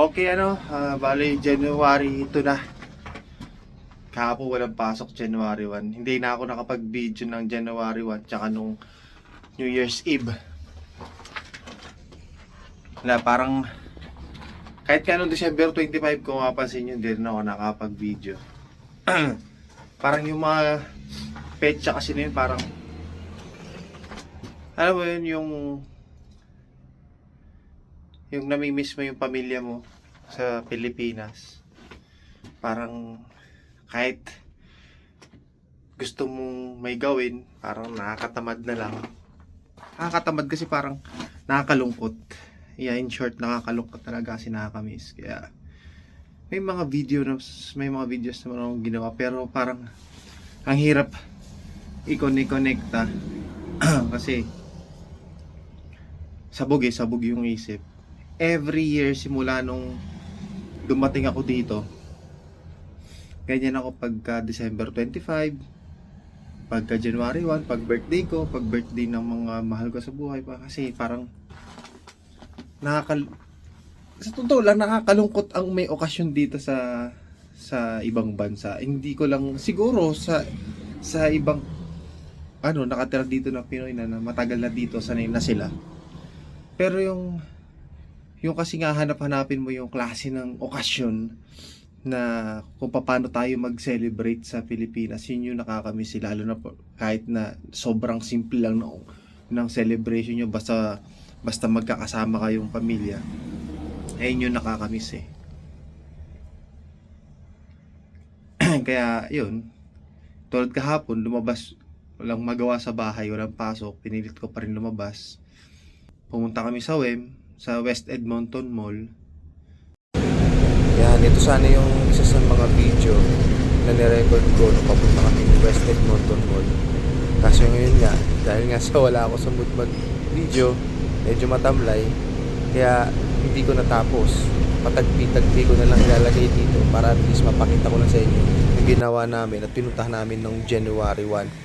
Okay, bali January 2 na. Kahapon walang pasok January 1. Hindi na ako nakapag-video ng January 1 tsaka nung New Year's Eve. Parang kahit ka nung December 25 kung mapansin nyo, hindi rin ako nakapag-video. Parang yung mga petsa kasi na yun, parang alam mo yun, yung namimiss mo yung pamilya mo sa Pilipinas. Parang kahit gusto mong may gawin, parang nakakatamad na lang. Nakakatamad kasi parang nakakalungkot. Yeah, in short, nakakalungkot talaga kasi nakakamiss. Kaya may mga videos naman akong ginawa, pero parang ang hirap i-connecta kasi sabog yung isip. Every year simula nung dumating ako dito, ganyan ako pagka December 25, pagka January 1, pag birthday ko, pag birthday ng mga mahal ko sa buhay pa. Kasi parang sa totoo lang, nakakalungkot ang may okasyon dito sa ibang bansa. Hindi ko lang siguro sa ibang nakatira dito na Pinoy na matagal na dito, sanay na sila. Pero yung kasi nga hanapin mo yung klase ng okasyon na kung paano tayo mag-celebrate sa Pilipinas, yun yung nakakamiss, lalo na kahit na sobrang simple lang ng celebration nyo, basta magkakasama kayong pamilya, ayun yung nakakamiss eh. Kaya yun, tulad kahapon, lumabas, walang magawa sa bahay, walang pasok, pinilit ko pa rin lumabas. Pumunta kami sa sa West Edmonton Mall. Yan, ito sana yung isa sa mga video na nirecord ko nung papunta kami ng West Edmonton Mall. Kaso ngayon nga, dahil nga wala ako sa mood mag-video, medyo matamlay, kaya hindi ko natapos. Patagpi-tagpi ko na lang ilalagay dito para at least mapakita ko lang sa inyo yung ginawa namin at pinuntahan namin nung January 1.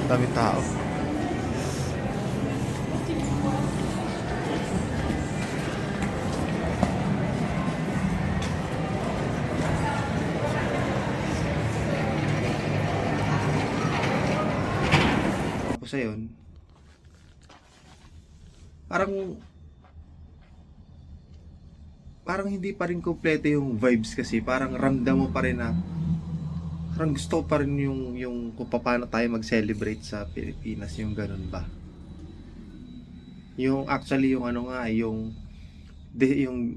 Dami tao. Tapos ayun, parang hindi pa rin kompleto yung vibes, kasi parang ramdam mo pa rin na parang gusto ko pa rin yung kung paano tayo mag-celebrate sa Pilipinas, yung ganun ba. Yung actually yung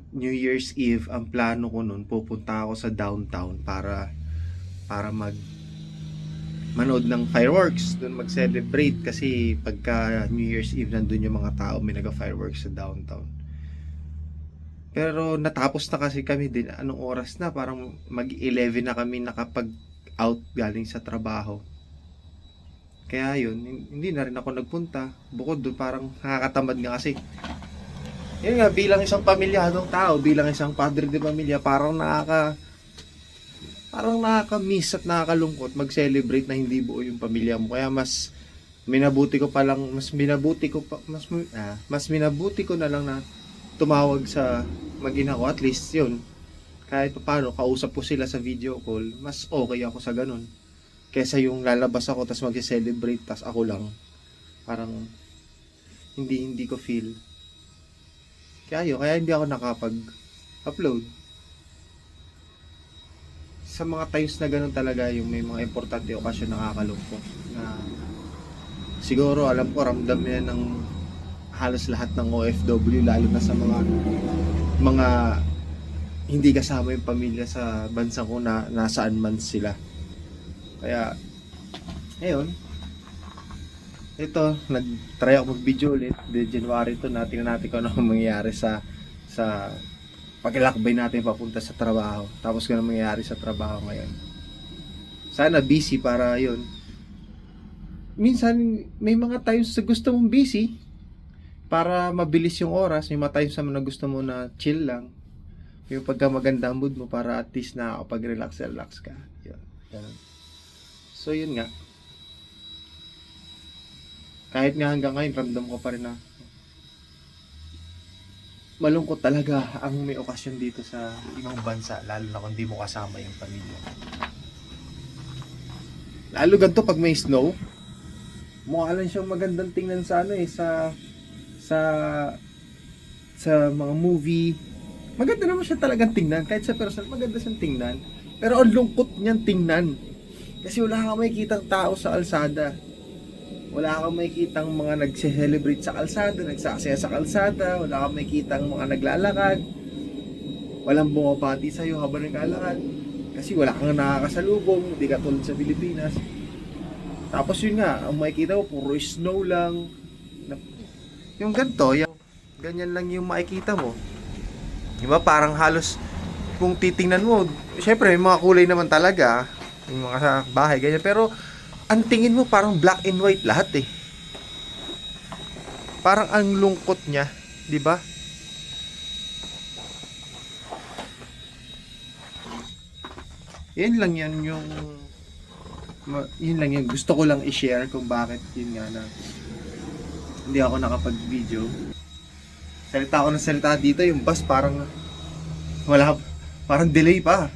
New Year's Eve, ang plano ko nun, pupunta ako sa downtown para manood ng fireworks, doon mag-celebrate, kasi pagka New Year's Eve nandun yung mga tao, may naga-fireworks sa downtown. Pero natapos na kasi kami din, anong oras na, parang mag-11 na kami nakapag-out galing sa trabaho. Kaya yun, hindi na rin ako nagpunta. Bukod doon, parang nakakatamad nga kasi. Yun nga, bilang isang pamilyadong tao, bilang isang padre de pamilya, parang nakaka-miss at nakakalungkot mag-celebrate na hindi buo yung pamilya mo. Kaya mas minabuti ko na lang na tumawag sa mag-ina ko. At least yun, kahit paano kausap ko sila sa video call, mas okay ako sa ganun kesa yung lalabas ako tas mag-celebrate tas ako lang. Parang hindi ko feel. Kaya hindi ako nakapag-upload. Sa mga times na ganun talaga, yung may mga importante okasyon, nakakalungkot na siguro alam ko ramdam yan ng halos lahat ng OFW, lalo na sa mga hindi kasama yung pamilya sa bansa ko na nasaan man sila. Kaya ngayon, ito, nag-try ako mag-video ulit de January 2 na, tingnan natin kung ano mangyayari sa paglalakbay natin papunta sa trabaho. Tapos kung ano mangyayari sa trabaho ngayon. Sana busy para yun. Minsan may mga times sa gusto mong busy para mabilis yung oras, may mga times naman na gusto mo na chill lang. Yung pagka maganda ang mood mo para at least nakakapag-relax ka. Yun. Ganun. So yun nga. Kahit nga hanggang ngayon, ramdam ko pa rin na malungkot talaga ang may okasyon dito sa ibang bansa, lalo na kung di mo kasama yung pamilya. Lalo ganito pag may snow, mukha lang siyang magandang tingnan sa sa sa mga movie. Maganda naman siya talagang tingnan, kahit sa personal maganda siyang tingnan. Pero ang lungkot niyan tingnan. Kasi wala kang makikitang tao sa kalsada. Wala kang makikitang mga nagse-celebrate sa kalsada, nagsasaya sa kalsada, wala kang makikitang mga naglalakad. Walang bumabati sa'yo habang naglalakad. Kasi wala kang nakakasalubong, hindi ka tulad sa Pilipinas. Tapos yun nga, ang makikita mo, puro snow lang. Yung ganito, ganyan lang yung makikita mo. Diba? Parang halos, kung titingnan mo, syempre may mga kulay naman talaga, yung mga bahay, ganyan. Pero, ang tingin mo parang black and white lahat eh. Parang ang lungkot niya, di ba? Yun lang yung gusto ko lang i-share kung bakit yun nga na hindi ako nakapag-video. Salita ako ng salita dito, yung bus parang parang delay pa.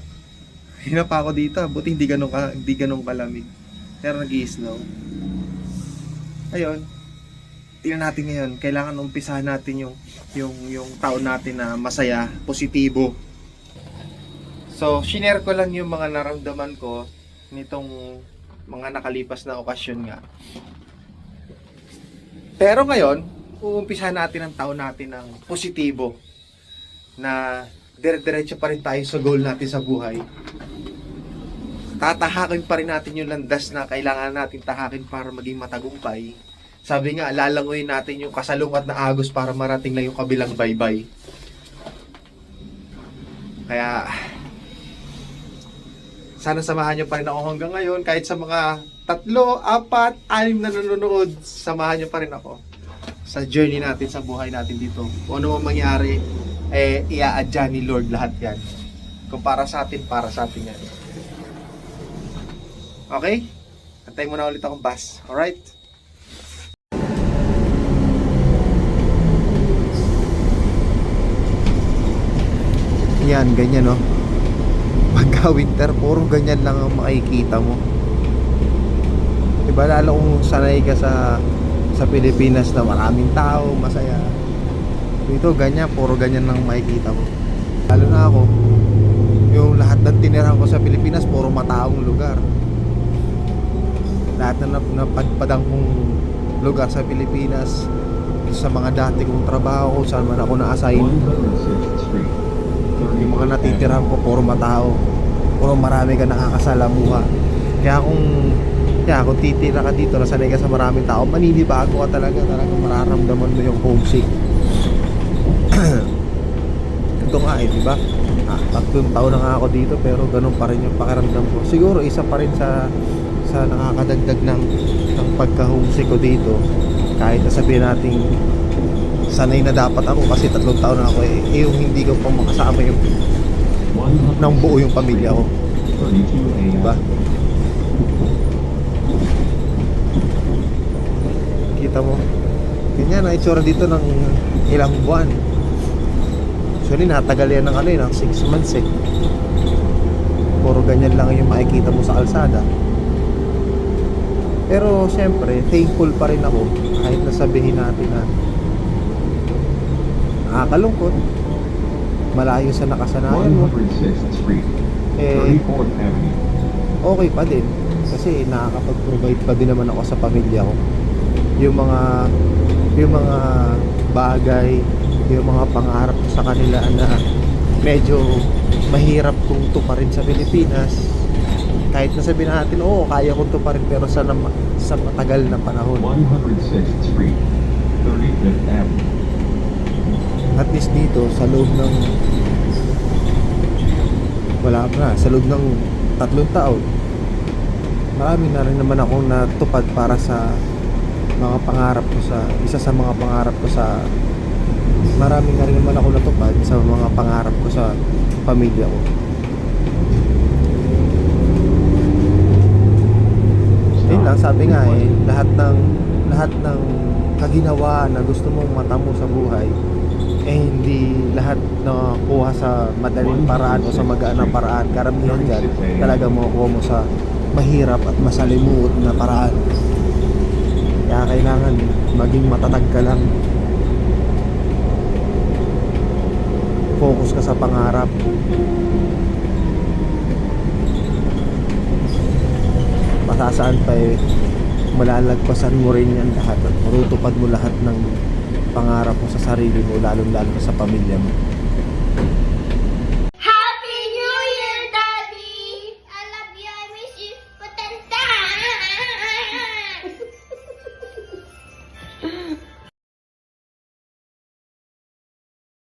Hina pa ako dito, buti hindi ganun kalamig. Pero nag-i-snow. Ayun. Tingnan natin ngayon, kailangan umpisahan natin yung taon natin na masaya, positibo. So, shinare ko lang yung mga naramdaman ko nitong mga nakalipas na okasyon nga. Pero ngayon, uumpisahan natin ang taon natin ng positibo na dire-diretso pa rin tayo sa goal natin sa buhay. Tatahakin pa rin natin yung landas na kailangan natin tahakin para maging matagumpay. Sabi nga, lalangoyin natin yung kasalungat na agos para marating lang yung kabilang baybay. Kaya, sana samahan nyo pa rin ako hanggang ngayon. Kahit sa mga 3, 4, 6 na nanonood, samahan nyo pa rin ako sa journey natin, sa buhay natin dito. Kung ano mang mangyari, i-aadya ni Lord lahat yan. Kung para sa atin yan. Okay? Antayin mo na ulit akong bus. Alright? Yan, ganyan no. Pagka winter, puro ganyan lang ang makikita mo. Diba, lalo kung sanay ka sa Pilipinas na maraming tao, masaya. Dito, ganyan, puro ganyan lang makikita mo. Lalo na ako, yung lahat ng tinirahan ko sa Pilipinas, puro mataong lugar. Lahat na napadpadang kong lugar sa Pilipinas, sa mga dati kong trabaho, kung saan man ako na-assign, yung mga natitirahan ko, puro matao, puro marami ka nakakasalamuha. Kaya kung titira ka dito, nasanay ka sa maraming tao, maninibago ka talaga mararamdaman mo yung homesick. Ito nga eh, diba? 3 taon na nga ako dito, pero ganun pa rin yung pakiramdam ko. Siguro isa pa rin sa nakakadagdag ng pagka-homesick ko dito. Kahit nasabihin natin sanay na dapat ako kasi 3 taon na ako yung hindi ko pa makasama yung ng buo yung pamilya ko. Diba? Kita mo, ganyan na itsura dito ng ilang buwan. Actually, natagal yan ng 6 months eh. Puro ganyan lang yung makikita mo sa kalsada. Pero siyempre, thankful pa rin ako kahit nasabihin natin na nakakalungkot, malayo sa nakasanayan mo, okay pa din kasi nakakapag-provide pa din naman ako sa pamilya ko. Yung mga bagay, yung mga pangarap ko sa kanila na medyo mahirap kong tuparin sa Pilipinas, kahit nasabihin natin, oo, kaya kong tuparin, pero sa matagal na panahon. 106th Street, 35th Avenue. At least dito, sa loob ng sa loob ng 3 taon, marami na rin naman akong natupad para sa mga pangarap ko isa sa mga pangarap ko sa marami na rin naman ako natupad sa mga pangarap ko sa pamilya ko. Yun lang, sabi nga lahat ng kaginawaan na gusto mong matamo sa buhay, hindi lahat na kuha sa madaling paraan o sa magaan na paraan. Karamihan dyan talaga makukuha mo sa mahirap at masalimuot na paraan. Kaya kailangan maging matatag ka lang, focus ka sa pangarap. Masasaan pa malalagpasan mo rin yan lahat at matutupad mo lahat ng pangarap mo sa sarili mo, lalo sa pamilya mo.